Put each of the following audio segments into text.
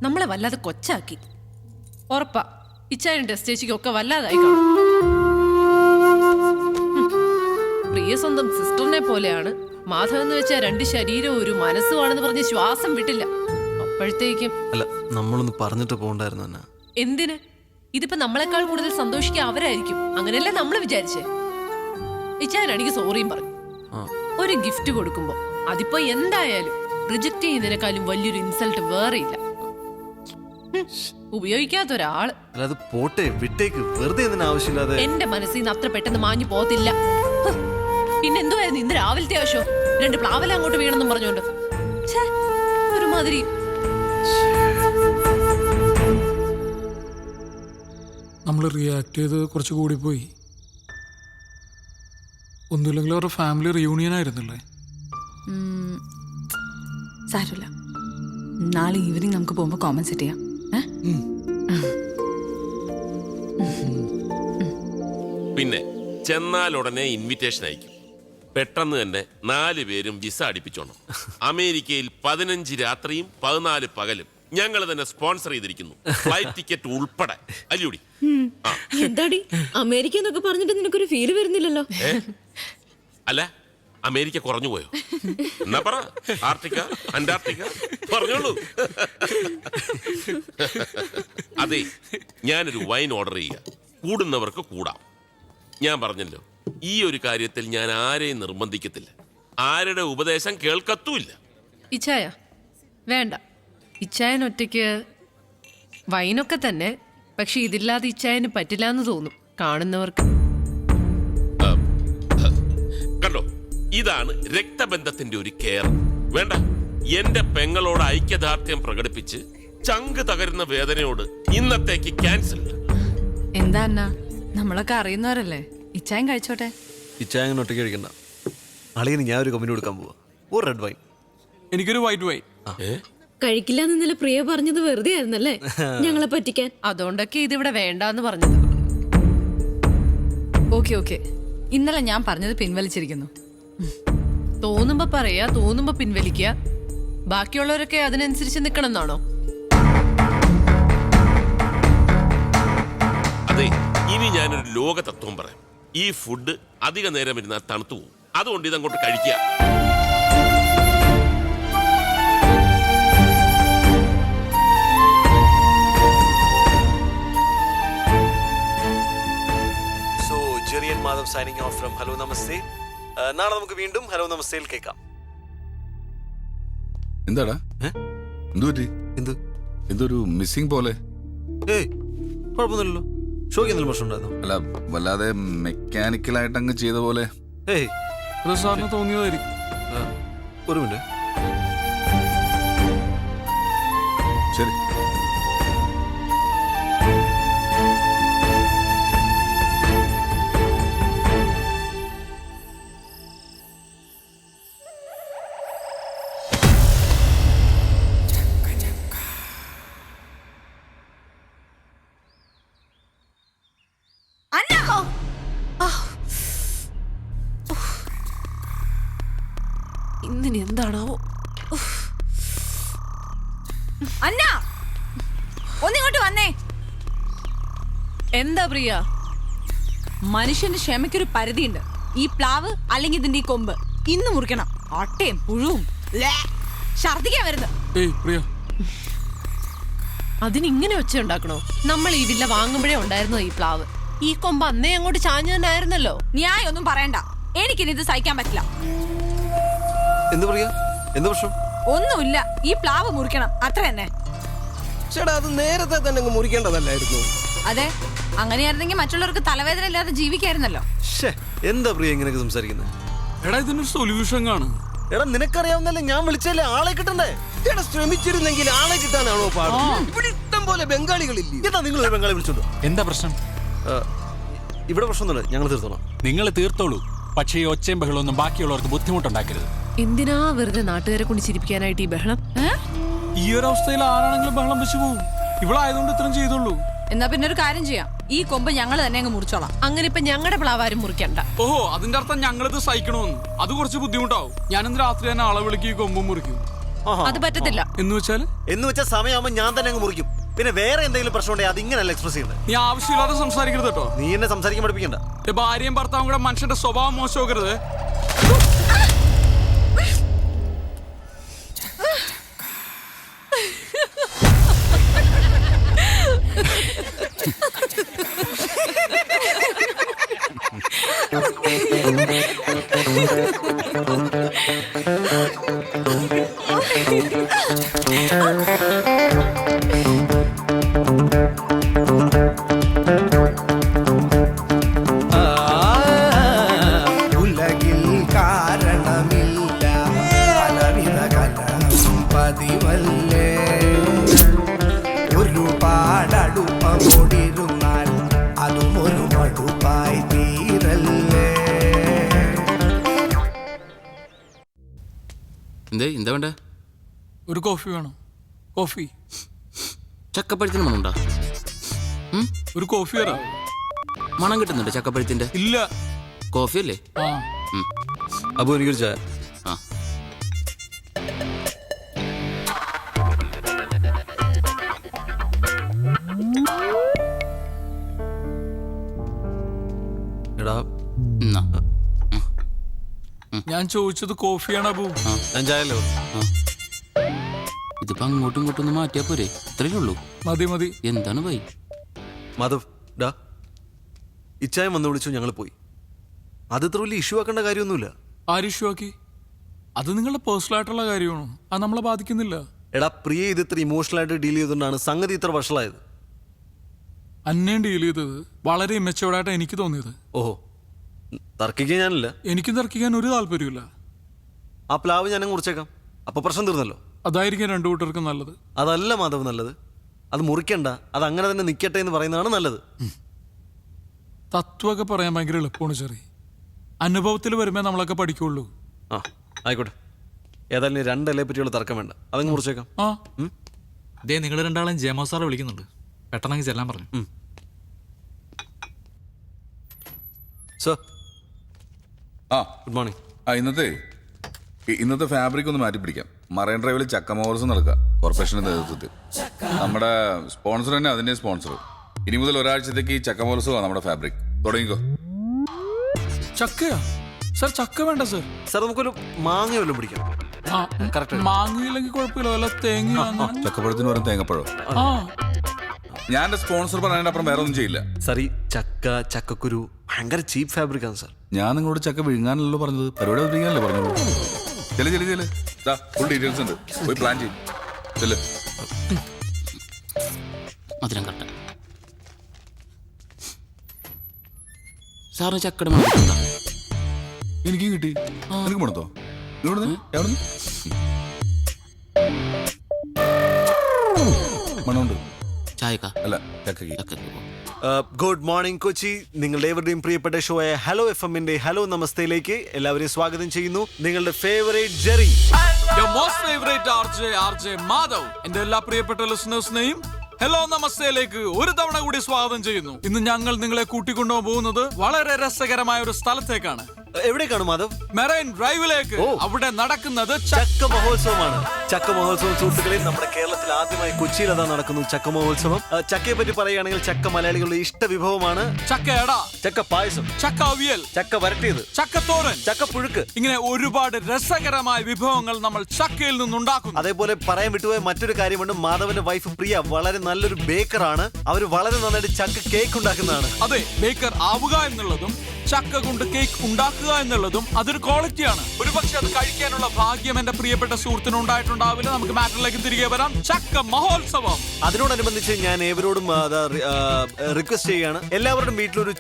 നമ്മളെ വല്ലാതെ കൊച്ചാക്കി. ഉറപ്പാ ഇച്ചായനും ടെസ്റ്റേച്ചിക്കൊക്കെ വല്ലാതായി കാണും. പ്രിയ സ്വന്തം സിസ്റ്ററിനെ പോലെയാണ് മാധവൻ എന്ന് വെച്ചാൽ 2 ശരീരവും ഒരു മനസ്സുമാണെന്ന് പറഞ്ഞ് ശ്വാസം വിട്ടില്ല. അപ്പോഴത്തേക്കും അല്ല, നമ്മളൊന്ന് പറഞ്ഞിട്ട് പോകണ്ടായിരുന്നു. എന്തിന്? ഇതിപ്പോ നമ്മളെക്കാൾ കൂടുതൽ സന്തോഷിക്കുക അവരായിരിക്കും. അങ്ങനെയല്ലേ നമ്മൾ വിചാരിച്ചേ. ഇച്ചായനാണെങ്കിൽ സോറിയും പറഞ്ഞു. ഒരു ഗിഫ്റ്റ് കൊടുക്കുമ്പോ അതിപ്പോ എന്തായാലും റിജക്ട് ചെയ്യുന്നതിനേക്കാളും വലിയൊരു ഇൻസൾട്ട് വേറെ ഇല്ല. ഉപയോഗിക്കാത്ത ഒരാള് പോട്ടെ, വിട്ടേക്ക്. വെറുതെ ആവശ്യമില്ലാതെ എന്റെ മനസ്സിൽ നിന്ന് അത്ര പെട്ടെന്ന് മാഞ്ഞു പോകത്തില്ല. പിന്നെ എന്തുവായിരുന്നു ഇന്ന് രാവിലത്തെ ആവശ്യം? 2 പ്ലാവല അങ്ങോട്ട് വീണെന്നും പറഞ്ഞോണ്ട് ഒരുമാതിരി. നമ്മൾ റിയാക്ട് ചെയ്ത് കുറച്ച് കൂടി പോയി. ഒന്നുമില്ലെങ്കിൽ അവരുടെ ഫാമിലി റിയൂണിയൻ ആയിരുന്നില്ലേ? സാരമില്ല, നാളെ ഈവനിങ് നമുക്ക് പോകുമ്പോൾ കോമൻസെറ്റ് ചെയ്യാം. പിന്നെ ചെന്നാൽ ഉടനെ ഇൻവിറ്റേഷൻ അയക്കും. പെട്ടെന്ന് തന്നെ 4 പേരും വിസ അടിപ്പിച്ചോണം. അമേരിക്കയിൽ 15 രാത്രിയും 14 പകലും ഞങ്ങൾ തന്നെ സ്പോൺസർ ചെയ്തിരിക്കുന്നു, ഫ്ലൈറ്റ് ടിക്കറ്റ് ഉൾപ്പെടെ. അല്ലൂടി എന്താടി അമേരിക്ക എന്നൊക്കെ പറഞ്ഞിട്ട് നിനക്കൊരു ഫീല് വരുന്നില്ലല്ലോ? അല്ല, അമേരിക്ക കുറഞ്ഞു പോയോ? എന്നാ പറ, ആർട്ടിക്ക, അന്റാർട്ടിക്ക പറഞ്ഞോളൂ. അതെ, ഞാനൊരു വൈൻ ഓർഡർ ചെയ്യുക. കൂടുന്നവർക്ക് കൂടാം. ഞാൻ പറഞ്ഞല്ലോ, ഈ ഒരു കാര്യത്തിൽ ഞാൻ ആരെയും നിർബന്ധിക്കത്തില്ല. ആരുടെ ഉപദേശം കേൾക്കത്തുമില്ല. ഇച്ചായ വേണ്ട. ഇച്ചായൻ ഒറ്റയ്ക്ക് വൈനൊക്കെ തന്നെ, പക്ഷെ ഇതില്ലാതെ ഇച്ചായന് പറ്റില്ല എന്ന് തോന്നും കാണുന്നവർക്ക്. കണ്ടോ, ഇതാണ് രക്തബന്ധത്തിന്റെ ഒരു കെയർ. വേണ്ട, എന്റെ പെങ്ങളോട് ഐക്യദാർഢ്യം പ്രകടിപ്പിച്ച് ചങ്ക് തകരുന്ന വേദനയോട് ഇന്നത്തേക്ക് ക്യാൻസൽ. എന്താ അന്ന, നമ്മളൊക്കെ അറിയുന്നവരല്ലേ. ഇച്ചായൻ കഴിച്ചോട്ടെ. ഇച്ചായങ്ങനെ ഒറ്റയ്ക്ക് കഴിക്കണ്ട. അളിയന് ഞാൻ ഒരു കമ്പനി കൊടുക്കാൻ പോവാ. ഒരു റെഡ് വൈൻ. എനിക്കൊരു വൈറ്റ് വൈൻ. കഴിക്കില്ല എന്നല്ല പ്രിയ പറഞ്ഞത് വെറുതെ ആയിരുന്നല്ലേ ഞങ്ങളെ പറ്റിക്കാൻ? അതുകൊണ്ടൊക്കെ ഇതിവിടെ വേണ്ടാന്ന് പറഞ്ഞത്. ഓക്കെ, ഇന്നലെ ഞാൻ പറഞ്ഞത് പിൻവലിച്ചിരിക്കുന്നു. തോന്നുമ്പോ പറയാ, തോന്നുമ്പോ പിൻവലിക്കുക. ബാക്കിയുള്ളവരൊക്കെ അതിനനുസരിച്ച് നിക്കണം എന്നാണോ? അതെ, ഇനി ഞാനൊരു ലോക തത്വം പറയാം. ഈ ഫുഡ് അധിക നേരം ഇരുന്നാൽ തണുത്തു പോകും. അതുകൊണ്ട് ഇതങ്ങോട്ട് കഴിക്കുക. ജെറിയൻ Madhav signing off from hello നമസ്തേ. നാളെ നമുക്ക് വീണ്ടും ഹലോ നമസ്തേയിൽ കേൾക്കാം. എന്താടാ, എന്തൊരു മിസ്സിംഗ് പോലെ? കുഴപ്പമൊന്നുമില്ലല്ലോ. ഷോയ്ക്ക് എന്തെങ്കിലും പ്രശ്നം ഉണ്ടായിരുന്നോ? അല്ല, വല്ലാതെ മെക്കാനിക്കലായിട്ട് അങ്ങ് ചെയ്ത പോലെ. അത് സാറിന് തോന്നിയതായിരിക്കും. ഒരു മിനിറ്റ്. ശരി. ഇന്നിനി എന്താണാവോ? അന്ന, ഒന്നിങ്ങോട്ട് വന്നേ. എന്താ പ്രിയ? മനുഷ്യന്റെ ക്ഷമയ്ക്കൊരു പരിധിയുണ്ട്. ഈ പ്ലാവ് അല്ലെങ്കിൽ ഇതിന്റെ ഈ കൊമ്പ് ഇന്ന് മുറിക്കണം. അട്ടയും പുഴുവും ഛർദിക്കാൻ വരുന്നത്. അതിനിങ്ങനെ ഒച്ച ഉണ്ടാക്കണോ? നമ്മൾ ഈ വില്ല വാങ്ങുമ്പോഴേ ഉണ്ടായിരുന്നോ ഈ പ്ലാവ്? ഈ കൊമ്പ് അന്നേ അങ്ങോട്ട് ചാഞ്ഞു തന്നെ ആയിരുന്നല്ലോ. ന്യായം ഒന്നും പറയണ്ട, എനിക്കിനി ഇത് സഹിക്കാൻ പറ്റില്ല. എന്ത് പറയാ? എന്ത് പ്രശ്നം? ഒന്നുമില്ല, ഈ പ്ലാവ് മുറിക്കണം, അത്ര തന്നെ. ചേട്ടാ, അത് നേരത്തെ തന്നെ മുറിക്കേണ്ടതല്ലായിരുന്നു? അതെ, അങ്ങനെയായിരുന്നെങ്കിൽ മറ്റുള്ളവർക്ക് തലവേദന ഇല്ലാതെ ജീവിക്കായിരുന്നല്ലോ. എന്താ പ്രിയ ഇങ്ങനെയൊക്കെ സംസാരിക്കുന്നത്? എടാ, ഇതിനൊരു സൊല്യൂഷൻ കാണും. എടാ, നിനക്കറിയാവുന്നല്ലേ, ഞാൻ വിളിച്ചല്ലേ, ആളെ കിട്ടണ്ടേ? ചേട്ടാ, ശ്രമിച്ചിരുന്നെങ്കിൽ ആളെ കിട്ടാനാണോ പാട്? ഇവിടെ ഇഷ്ടം പോലെ ബംഗാളികളില്ലേ? എന്താ നിങ്ങൾ ഒരു ബംഗാളി വിളിച്ചോണ്ടോ? എന്താ പ്രശ്നം? ഇവിടെ പ്രശ്നമൊന്നുമില്ല, ഞങ്ങൾ തീർത്തോളാം. നിങ്ങൾ തീർത്തോളൂ, പക്ഷേ ഈ ഒച്ചയും ബഹളമൊന്നും ബാക്കിയുള്ളവർക്ക് ബുദ്ധിമുട്ടുണ്ടാക്കരുത്. എന്തിനാ വെറുതെ നാട്ടുകാരെ കൊണ്ട് ചിരിപ്പിക്കാനായിട്ട് ഈ ബഹളം? ഈ ഒരു അവസ്ഥയിൽ ആരാണെങ്കിലും ബഹളം വെച്ച് പോകും. ഇവളായതുകൊണ്ട് ഇത്രയും ചെയ്തുള്ളൂ. എന്നാ പിന്നെ ഒരു കാര്യം ചെയ്യാം, ഈ കൊമ്പ് ഞങ്ങൾ തന്നെ അങ്ങ് മുറിച്ചോളാം. അങ്ങനെ ഇപ്പൊ ഞങ്ങളുടെ പ്ലാവാരും മുറിക്കണ്ട. ഓഹോ, അതിന്റെ അർത്ഥം ഞങ്ങളിത് സഹിക്കണമെന്ന്. അത് കുറച്ച് ബുദ്ധിമുട്ടാവും. ഞാനിന്ന് രാത്രി തന്നെ ആളെ വിളിക്കും, ഈ കൊമ്പും മുറിക്കും. അത് പറ്റത്തില്ല. എന്ന് വെച്ചാല് എന്ന് വെച്ചാൽ സമയമാകുമ്പോൾ ഞാൻ തന്നെ അങ്ങ് മുറിക്കും. പിന്നെ വേറെ എന്തെങ്കിലും പ്രശ്നം ഉണ്ടെങ്കിൽ അത് ഇങ്ങനെയല്ല എക്സ്പ്രസ് ചെയ്യുന്നത്. നീ ആവശ്യമില്ലാതെ സംസാരിക്കരുത് കേട്ടോ. നീ എന്നെ സംസാരിക്കാൻ പഠിപ്പിക്കണ്ട. ഭാര്യയും ഭർത്താവും കൂടെ മനുഷ്യന്റെ സ്വഭാവം മോശമാക്കരുത്. ഉലകിൽ കാരണമില്ല പലവിധ കലഹം പതിവല്ലേ ഒരുപാടടുപ്പമോടിരുന്നാൽ അതും ഒരു മടുപ്പായി തീരല്ലേ. എന്താ വേണ്ട? ഒരു കോഫി വേണം. കോഫി. ചക്കപ്പഴത്തിന് മണമുണ്ടോ? ഒരു കോഫി വരാം. മണം കിട്ടുന്നുണ്ട് ചക്കപ്പഴത്തിന്റെ? ഇല്ല. കോഫി അല്ലേ? ആ അപ്പൊ എനിക്കൊരു ചായ. ആ എടാ എന്നാ. ഞാൻ ചോദിച്ചത് കോഫിയാണ് അബു. ഞാൻ ചായല്ലോ. ഇതിപ്പോ അങ്ങോട്ടും ഇങ്ങോട്ടും ഒന്ന് മാറ്റിയാ പോരെ? ഇത്രയേ ഉള്ളൂ. മതി മതി. എന്താണ് പോയി? മാധവ് ഡാ, ഇച്ചായം വന്ന് വിളിച്ചു, ഞങ്ങൾ പോയി. അത് ഇത്ര വലിയ ഇഷ്യൂ ആക്കേണ്ട കാര്യമൊന്നുമില്ല. ആര് ഇഷ്യൂ ആക്കി? അത് നിങ്ങളുടെ പേഴ്സണൽ ആയിട്ടുള്ള കാര്യമാണ്. അത് നമ്മളെ ബാധിക്കുന്നില്ല. എടാ പ്രിയ ഇത് ഇത്ര ഇമോഷണൽ ആയിട്ട് ഡീൽ ചെയ്തുകൊണ്ടാണ് സംഗതി ഇത്ര വഷളായത്. അന്നേം ഡീൽ ചെയ്തത് വളരെ ഇമ്മച്ചുവേർഡായിട്ട് എനിക്ക് തോന്നിയത്. ഓഹോ, തർക്കിക്കാൻ ഞാനില്ല. എനിക്കും തർക്കിക്കാൻ ഒരു താല്പര്യമില്ല. ആ പ്ലാവ് ഞാനും കുറിച്ചേക്കാം. അപ്പൊ പ്രശ്നം തീർന്നല്ലോ. അതായിരിക്കും രണ്ടു കൂട്ടർക്കും നല്ലത്. അതല്ല മാധവ് നല്ലത്. അത് മുറിക്കണ്ട, അത് അങ്ങനെ തന്നെ നിൽക്കട്ടെ എന്ന് പറയുന്നതാണ് നല്ലത്. തത്വമൊക്കെ പറയാൻ ഭയങ്കര എളുപ്പമാണ് ചെറിയ. അനുഭവത്തിൽ വരുമ്പോ നമ്മളൊക്കെ പഠിക്കുള്ളൂ. ആ ആയിക്കോട്ടെ. ഏതായാലും രണ്ടല്ലേ പറ്റിയുള്ള തർക്കം വേണ്ട, അതങ്ങ് മുറിച്ചേക്കാം. ആ ദേ നിങ്ങൾ രണ്ടാളും ജയമോ സാറെ വിളിക്കുന്നുണ്ട്. പെട്ടെന്ന് ചെല്ലാൻ പറഞ്ഞു. സർ ആ ഗുഡ് മോർണിംഗ്. ഇന്നത്തെ ഫാബ്രിക് ഒന്ന് മാറ്റി പിടിക്കാം. മറൈൻ ഡ്രൈവിൽ ചക്ക മോൾസ് നടക്കുക കോർപ്പറേഷന്റെ നേതൃത്വത്തിൽ. നമ്മുടെ സ്പോൺസർ തന്നെ അതിന്റെ സ്പോൺസർ. ഇനി മുതൽ ഒരാഴ്ചത്തേക്ക് ഈ ചക്ക മോൾസുമാണ് നമ്മുടെ ഫാബ്രിക്. തുടങ്ങിക്കോ. ചക്കയാ സർ? ചക്ക വേണ്ട സർ. സാർ നമുക്കൊരു മാങ്ങ വല്ലതും പിടിക്കാം. മാങ്ങയില്ലെങ്കിൽ കുഴപ്പമില്ല, വല്ല തേങ്ങ. ചക്കപ്പഴത്തിന് പകരം തേങ്ങപ്പഴം. ആ ഞാൻ എന്റെ സ്പോൺസർ പറഞ്ഞതിന്റെ അപ്പുറം വേറെ ഒന്നും ചെയ്യില്ല. സാർ ഈ ചക്കക്കുരു ഭയങ്കര ചീപ്പ് ഫാബ്രിക് ആണ് സാർ. ഞാൻ നിങ്ങളോട് ചക്ക വിഴുങ്ങാനല്ലോ പറഞ്ഞത്, പരിപാടി വിഴുങ്ങാനല്ലേ പറഞ്ഞോളൂ. ചെല് ഫുൾ ഡീറ്റെയിൽസ് ഉണ്ട്, പോയി പ്ലാൻ ചെയ്യും. മധുരം കട്ട. സാറിന് ചക്കയുടെ മണം കിട്ടുന്നുണ്ടോ? എനിക്കും കിട്ടി. എനിക്ക് മണത്തോ? എവിടുന്ന്? മണമുണ്ട്. ചായക്ക അല്ല ചക്കക്ക്. ചക്കക്ക് പോ. Good morning Kochi. നിങ്ങളുടെ ഏവരുടെയും പ്രിയപ്പെട്ട ഷോയായ ഹലോ FM-ന്റെ ഹലോ നമസ്തയിലേക്ക് എല്ലാവരെയും സ്വാഗതം ചെയ്യുന്നു. നിങ്ങളുടെ favourite Jerry, Your most favorite RJ Madhav. എന്റെ എല്ലാ പ്രിയപ്പെട്ട ലിസണേഴ്സിനെയും ഹലോ നമസ്തയിലേക്ക് ഒരു തവണ കൂടി സ്വാഗതം ചെയ്യുന്നു. ഇന്ന് ഞങ്ങൾ നിങ്ങളെ കൂട്ടിക്കൊണ്ടുപോകാൻ പോകുന്നത് വളരെ രസകരമായ ഒരു സ്ഥലത്തേക്കാണ്. എവിടേക്കാണ് മാധവ്? മെറൈൻ ഡ്രൈവിലേക്ക്. അവിടെ നടക്കുന്നത് ചക്ക മഹോത്സവമാണ്. ചക്ക മഹോത്സവം സുഹൃത്തുക്കളെ, നമ്മുടെ കേരളത്തിൽ ആദ്യമായി കൊച്ചിയിൽ അതാ നടക്കുന്നു ചക്ക മഹോത്സവം. ചക്കയെ പറ്റി പറയുകയാണെങ്കിൽ ചക്ക മലയാളികളുടെ ഇഷ്ട വിഭവമാണ്. ചക്കയട, ചക്ക പായസം, ചക്ക അവിയൽ, ചക്ക വരട്ടിയത്, ചക്കത്തോരൻ, ചക്ക പുഴുക്ക്, ഇങ്ങനെ ഒരുപാട് രസകരമായ വിഭവങ്ങൾ നമ്മൾ ചക്കയിൽ നിന്നുണ്ടാക്കുന്നു. അതേപോലെ പറയാൻ വിട്ടുപോയ മറ്റൊരു കാര്യമുണ്ട്. മാധവന്റെ വൈഫ് പ്രിയ വളരെ നല്ലൊരു ബേക്കറാണ്. അവർ വളരെ നന്നായിട്ട് ചക്ക കേക്ക് ഉണ്ടാക്കുന്നതാണ്. അതെ, ബേക്കർ ആവുക എന്നുള്ളതും ചക്ക കൊണ്ട് കേക്ക് ഉണ്ടാക്കുക എന്നുള്ളതും അതൊരു ക്വാളിറ്റിയാണ്. ഒരുപക്ഷെ അത് കഴിക്കാനുള്ള ഭാഗ്യം എന്റെ പ്രിയപ്പെട്ട സുഹൃത്തിന് ഉണ്ടായിട്ടുണ്ടാവില്ല. നമുക്ക് മാറ്ററിലേക്ക് തിരികെ വരാം. ചക്ക മഹോത്സവം. അതിനോടനുബന്ധിച്ച് ഞാൻ ഏവരോടും റിക്വസ്റ്റ് ചെയ്യാണ്, എല്ലാവരുടെയും വീട്ടിലൊരു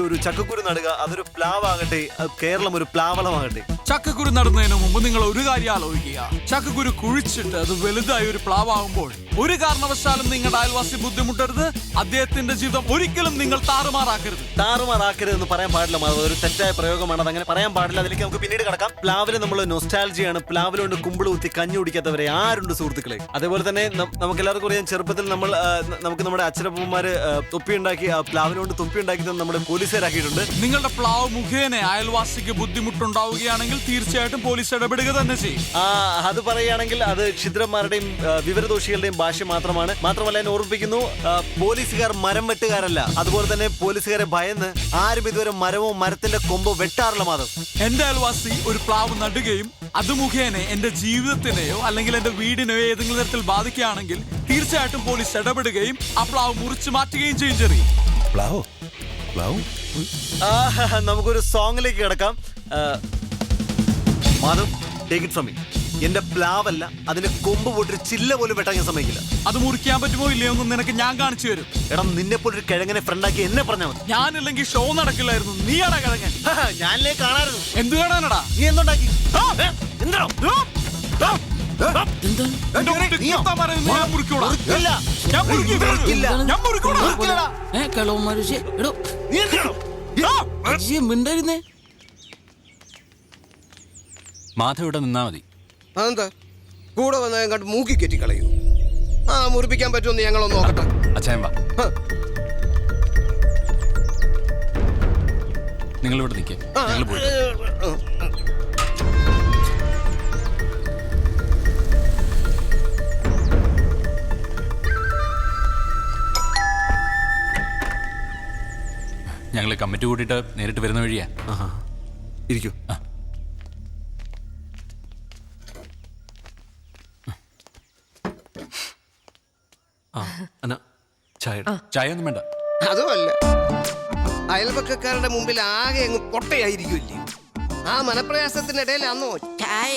ഒരു ചക്കക്കുരു നടുക. അതൊരു പ്ലാവാകട്ടെ, കേരളം ഒരു പ്ലാവളമാകട്ടെ. ചക്കക്കുരു നടുന്നതിന് മുമ്പ് നിങ്ങൾ ഒരു കാര്യം ആലോചിക്കുക. ചക്കക്കുരു കുഴിച്ചിട്ട് അത് വലുതായി ഒരു പ്ലാവാകുമ്പോൾ ഒരു കാരണവശാലും നിങ്ങളുടെ അയൽവാസി ബുദ്ധിമുട്ടരുത്. അദ്ദേഹത്തിന്റെ ജീവിതം ഒരിക്കലും നിങ്ങൾ താറുമാറാക്കരുത് എന്ന് പറയാൻ പാടില്ല. അതൊരു തെറ്റായ പ്രയോഗമാണ്, അതങ്ങനെ പറയാൻ പാടില്ല. അതിലേക്ക് നമുക്ക് പിന്നീട് കടക്കാം. പ്ലാവിലെ നമ്മൾ നൊസ്റ്റാൾജിയാണ്. പ്ലാവിലുണ്ട് കുമ്പിള് കുത്തി കഞ്ഞി കുടിക്കാത്തവരെ ആരുണ്ട് സുഹൃത്തുക്കളെ? അതേപോലെ തന്നെ നമുക്ക് എല്ലാവർക്കും അറിയാം, ചെറുപ്പത്തിൽ നമുക്ക് നമ്മുടെ അച്ഛനപ്പന്മാര് തൊപ്പി ഉണ്ടാക്കി, പ്ലാവിനോണ്ട് തൊപ്പി ഉണ്ടാക്കി നമ്മുടെ പോലീസുകാരാക്കിയിട്ടുണ്ട്. നിങ്ങളുടെ പ്ലാവ് മുഖേന അയൽവാസിക്ക് ബുദ്ധിമുട്ടുണ്ടാവുകയാണെങ്കിൽ ആണെങ്കിൽ തീർച്ചയായിട്ടും പോലീസ് ഇടപെടുക തന്നെ ചെയ്യും. അത് പറയുകയാണെങ്കിൽ അത് ക്ഷുദ്രന്മാരുടെയും വിവരദോഷികളുടെയും ഭാഷ മാത്രമാണ്. മാത്രമല്ല ഞാൻ ഓർമ്മിപ്പിക്കുന്നു, പോലീസുകാർ മരം വെട്ടുകാരല്ല. അതുപോലെ തന്നെ പോലീസുകാരെ ഭയന്ന് ആരും ഇതുവരെ മരമോ മരത്തിന്റെ കൊമ്പോ വെട്ടാറില്ല. മാധവ്, എന്റെ അയൽവാസി ഒരു പ്ലാവ് നടുകയും അത് മുഖേന എന്റെ ജീവിതത്തിനെയോ അല്ലെങ്കിൽ എന്റെ വീടിനെയോ ഏതെങ്കിലും തരത്തിൽ ബാധിക്കുകയാണെങ്കിൽ തീർച്ചയായിട്ടും പോലീസ് ഇടപെടുകയും ആ പ്ലാവ് മുറിച്ചു മാറ്റുകയും ചെയ്യും. ചെറിയ നമുക്കൊരു സോങ്ങിലേക്ക് കിടക്കാം. Madhav, take it from me. എന്റെ പ്ലാവല്ല, അതിന്റെ കൊമ്പ് പോയിട്ട് ചില്ല പോലും വെട്ടാൻ ഞാൻ സമ്മതിക്കില്ല. അത് മുറിക്കാൻ പറ്റുമോ ഇല്ലയോ എന്ന് നിനക്ക് ഞാൻ കാണിച്ചു തരും. എടാ, നിന്നെ പോലൊരു കിഴങ്ങനെ ഫ്രണ്ടാക്കി എന്നെ പറഞ്ഞാൽ മതി. ഞാനില്ലെങ്കിൽ ഷോ നടക്കില്ലായിരുന്നു. നീയാടാ കിഴങ്ങൻ. ഞാനല്ലേ കാണാറുണ്ട്. എന്ത് കാണാനടാ? നീ എന്തുണ്ടാക്കി? മിണ്ടായിരുന്നേ. മാധവ് ഇവിടെ നിന്നാ മതി. അതെന്താ കൂടെ വന്ന കണ്ട് മൂക്കി കെറ്റി കളയൂ? മുറിപ്പിക്കാൻ പറ്റുമെന്ന് ഞങ്ങളൊന്ന് നോക്കട്ടെ. അച്ഛൻ വാ, നിങ്ങൾ ഇവിടെ നിൽക്കേ, ഞങ്ങൾ പോയി. ഞങ്ങൾ കമ്മിറ്റി കൂട്ടിയിട്ട് നേരിട്ട് വരുന്ന വഴിയാ. ഇരിക്കൂ. ചായ ഒന്നും വേണ്ട. അതുമല്ല, അയൽപക്കക്കാരുടെ മുമ്പിൽ ആകെ അങ്ങ് പൊട്ടയായിരിക്കുമല്ലേ. ആ മനപ്രയാസത്തിനിടയിൽ അന്നോ ചായ